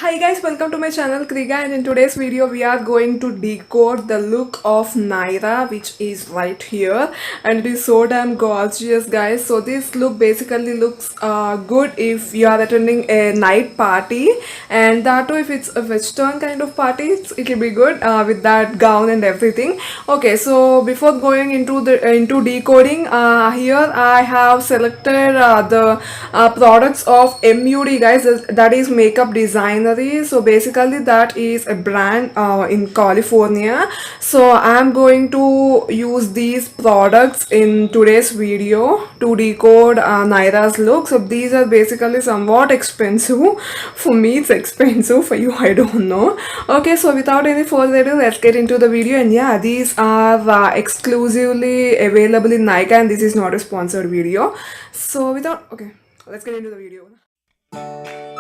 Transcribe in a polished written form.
Hi guys, welcome to my channel KRI GA, and in today's video we are going to decode the look of Naira, which is right here, and it is so damn gorgeous guys. So this look basically looks good if you are attending a night party, and that too if it's a western kind of party, it will be good with that gown and everything. Okay, so before going into decoding, here I have selected the products of MUD guys, that is Makeup Designery. So basically that is a brand in California. So I'm going to use these products in today's video to decode Naira's look. So these are basically somewhat expensive. For me it's expensive, for you I don't know. Okay, so without any further ado, let's get into the video. And yeah, these are exclusively available in Nykaa, and this is not a sponsored video. So without, okay, let's get into the video.